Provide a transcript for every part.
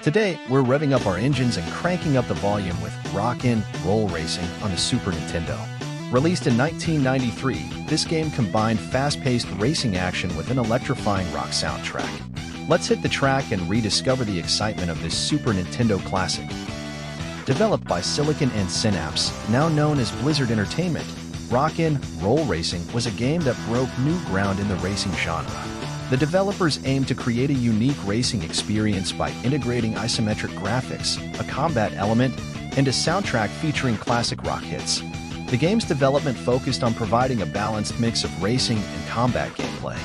Today, we're revving up our engines and cranking up the volume with Rock'n Roll Racing on the Super Nintendo. Released in 1993, this game combined fast-paced racing action with an electrifying rock soundtrack. Let's hit the track and rediscover the excitement of this Super Nintendo classic. Developed by Silicon and Synapse, now known as Blizzard Entertainment, Rock'n Roll Racing was a game that broke new ground in the racing genre. The developers aimed to create a unique racing experience by integrating isometric graphics, a combat element, and a soundtrack featuring classic rock hits. The game's development focused on providing a balanced mix of racing and combat gameplay.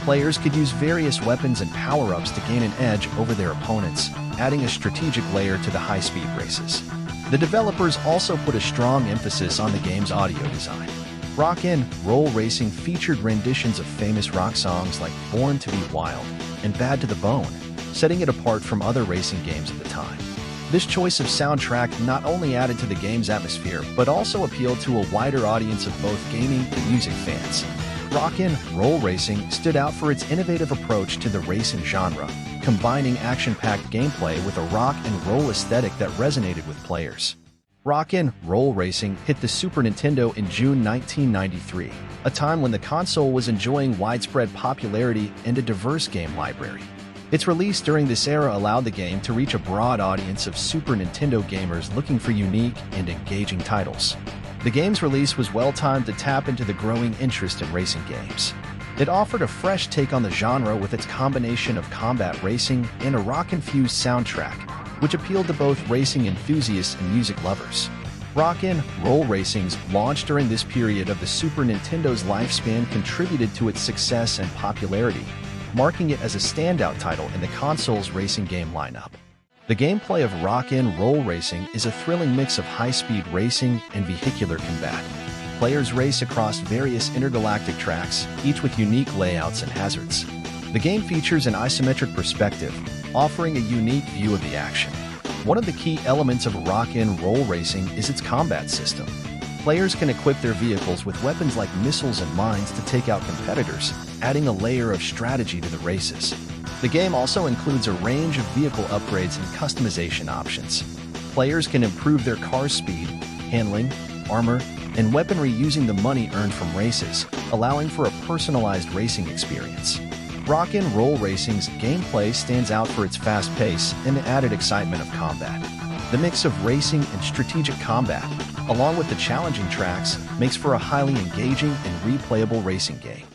Players could use various weapons and power-ups to gain an edge over their opponents, adding a strategic layer to the high-speed races. The developers also put a strong emphasis on the game's audio design. Rock'n Roll Racing featured renditions of famous rock songs like Born to Be Wild and Bad to the Bone, setting it apart from other racing games of the time. This choice of soundtrack not only added to the game's atmosphere, but also appealed to a wider audience of both gaming and music fans. Rock'n Roll Racing stood out for its innovative approach to the racing genre, combining action-packed gameplay with a rock and roll aesthetic that resonated with players. Rock'n Roll Racing hit the Super Nintendo in June 1993, a time when the console was enjoying widespread popularity and a diverse game library. Its release during this era allowed the game to reach a broad audience of Super Nintendo gamers looking for unique and engaging titles. The game's release was well-timed to tap into the growing interest in racing games. It offered a fresh take on the genre with its combination of combat racing and a rock-infused soundtrack, which appealed to both racing enthusiasts and music lovers. Rock'n Roll Racing's launch during this period of the Super Nintendo's lifespan contributed to its success and popularity, marking it as a standout title in the console's racing game lineup. The gameplay of Rock'n Roll Racing is a thrilling mix of high-speed racing and vehicular combat. Players race across various intergalactic tracks, each with unique layouts and hazards. The game features an isometric perspective, offering a unique view of the action. One of the key elements of Rock'n Roll Racing is its combat system. Players can equip their vehicles with weapons like missiles and mines to take out competitors, adding a layer of strategy to the races. The game also includes a range of vehicle upgrades and customization options. Players can improve their car's speed, handling, armor, and weaponry using the money earned from races, allowing for a personalized racing experience. Rock'n Roll Racing's gameplay stands out for its fast pace and the added excitement of combat. The mix of racing and strategic combat, along with the challenging tracks, makes for a highly engaging and replayable racing game.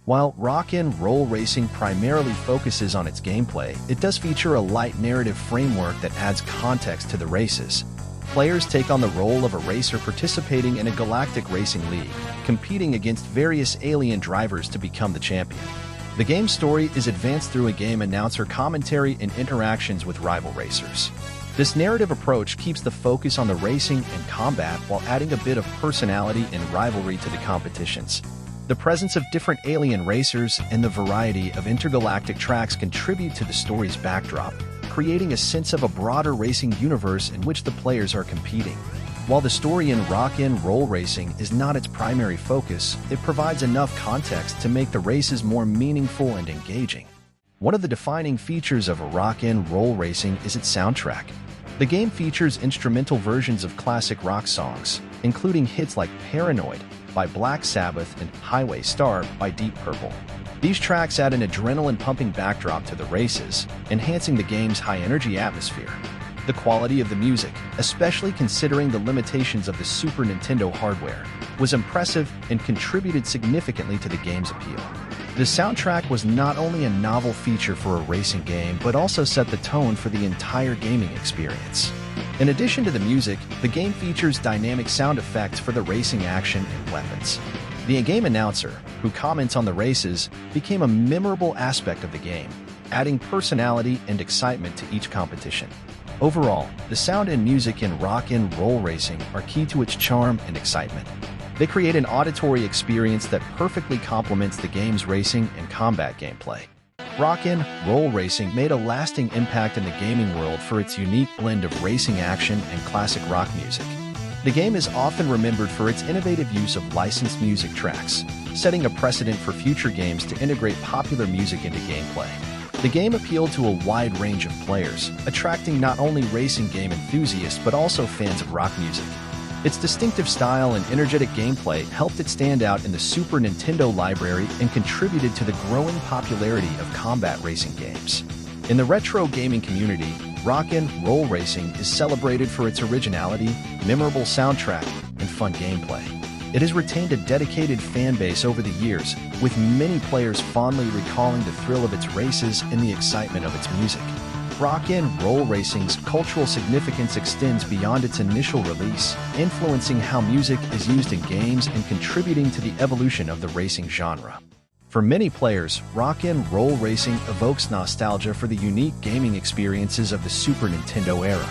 While Rock'n Roll Racing primarily focuses on its gameplay, it does feature a light narrative framework that adds context to the races. Players take on the role of a racer participating in a galactic racing league, competing against various alien drivers to become the champion. The game's story is advanced through a game announcer commentary and interactions with rival racers. This narrative approach keeps the focus on the racing and combat while adding a bit of personality and rivalry to the competitions. The presence of different alien racers and the variety of intergalactic tracks contribute to the story's backdrop, creating a sense of a broader racing universe in which the players are competing. While the story in Rock'n Roll Racing is not its primary focus, it provides enough context to make the races more meaningful and engaging. One of the defining features of Rock'n Roll Racing is its soundtrack. The game features instrumental versions of classic rock songs, including hits like Paranoid by Black Sabbath and Highway Star by Deep Purple. These tracks add an adrenaline-pumping backdrop to the races, enhancing the game's high-energy atmosphere. The quality of the music, especially considering the limitations of the Super Nintendo hardware, was impressive and contributed significantly to the game's appeal. The soundtrack was not only a novel feature for a racing game, but also set the tone for the entire gaming experience. In addition to the music, the game features dynamic sound effects for the racing action and weapons. The in-game announcer, who comments on the races, became a memorable aspect of the game, adding personality and excitement to each competition. Overall, the sound and music in Rock'n Roll Racing are key to its charm and excitement. They create an auditory experience that perfectly complements the game's racing and combat gameplay. Rock'n Roll Racing made a lasting impact in the gaming world for its unique blend of racing action and classic rock music. The game is often remembered for its innovative use of licensed music tracks, setting a precedent for future games to integrate popular music into gameplay. The game appealed to a wide range of players, attracting not only racing game enthusiasts but also fans of rock music. Its distinctive style and energetic gameplay helped it stand out in the Super Nintendo library and contributed to the growing popularity of combat racing games. In the retro gaming community, rock and roll racing is celebrated for its originality, memorable soundtrack, and fun gameplay. It has retained a dedicated fan base over the years, with many players fondly recalling the thrill of its races and the excitement of its music. Rock and roll racing's cultural significance extends beyond its initial release, influencing how music is used in games and contributing to the evolution of the racing genre. For many players, rock and roll racing evokes nostalgia for the unique gaming experiences of the Super Nintendo era.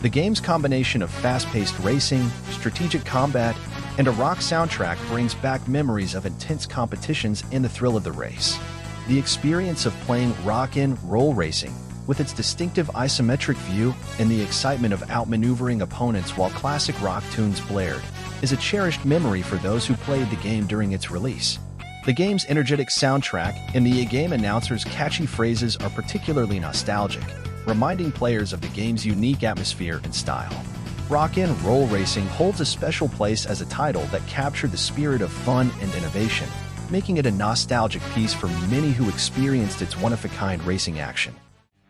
The game's combination of fast-paced racing, strategic combat, and a rock soundtrack brings back memories of intense competitions and the thrill of the race. The experience of playing rock and roll racing, with its distinctive isometric view and the excitement of outmaneuvering opponents while classic rock tunes blared, is a cherished memory for those who played the game during its release. The game's energetic soundtrack and the game announcer's catchy phrases are particularly nostalgic, reminding players of the game's unique atmosphere and style. Rock and roll racing holds a special place as a title that captured the spirit of fun and innovation, making it a nostalgic piece for many who experienced its one-of-a-kind racing action.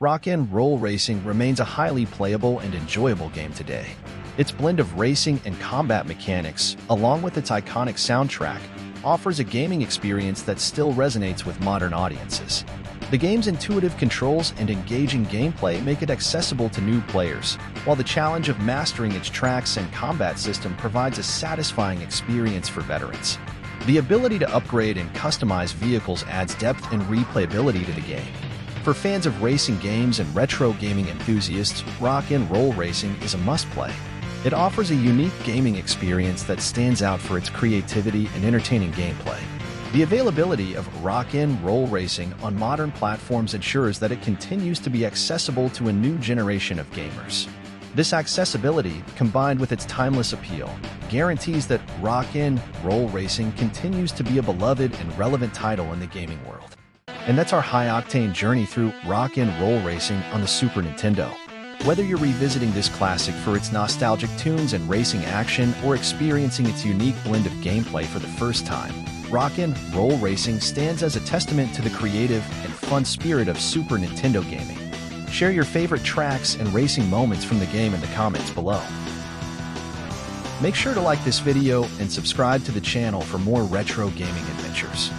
Rock and roll racing remains a highly playable and enjoyable game today. Its blend of racing and combat mechanics, along with its iconic soundtrack, offers a gaming experience that still resonates with modern audiences. The game's intuitive controls and engaging gameplay make it accessible to new players, while the challenge of mastering its tracks and combat system provides a satisfying experience for veterans. The ability to upgrade and customize vehicles adds depth and replayability to the game. For fans of racing games and retro gaming enthusiasts, rock and roll racing is a must-play. It offers a unique gaming experience that stands out for its creativity and entertaining gameplay. The availability of rock and roll racing on modern platforms ensures that it continues to be accessible to a new generation of gamers. This accessibility, combined with its timeless appeal, guarantees that rock and roll racing continues to be a beloved and relevant title in the gaming world. And that's our high-octane journey through rock and roll racing on the Super Nintendo. Whether you're revisiting this classic for its nostalgic tunes and racing action or experiencing its unique blend of gameplay for the first time, rock and roll racing stands as a testament to the creative and fun spirit of Super Nintendo gaming. Share your favorite tracks and racing moments from the game in the comments below. Make sure to like this video and subscribe to the channel for more retro gaming adventures.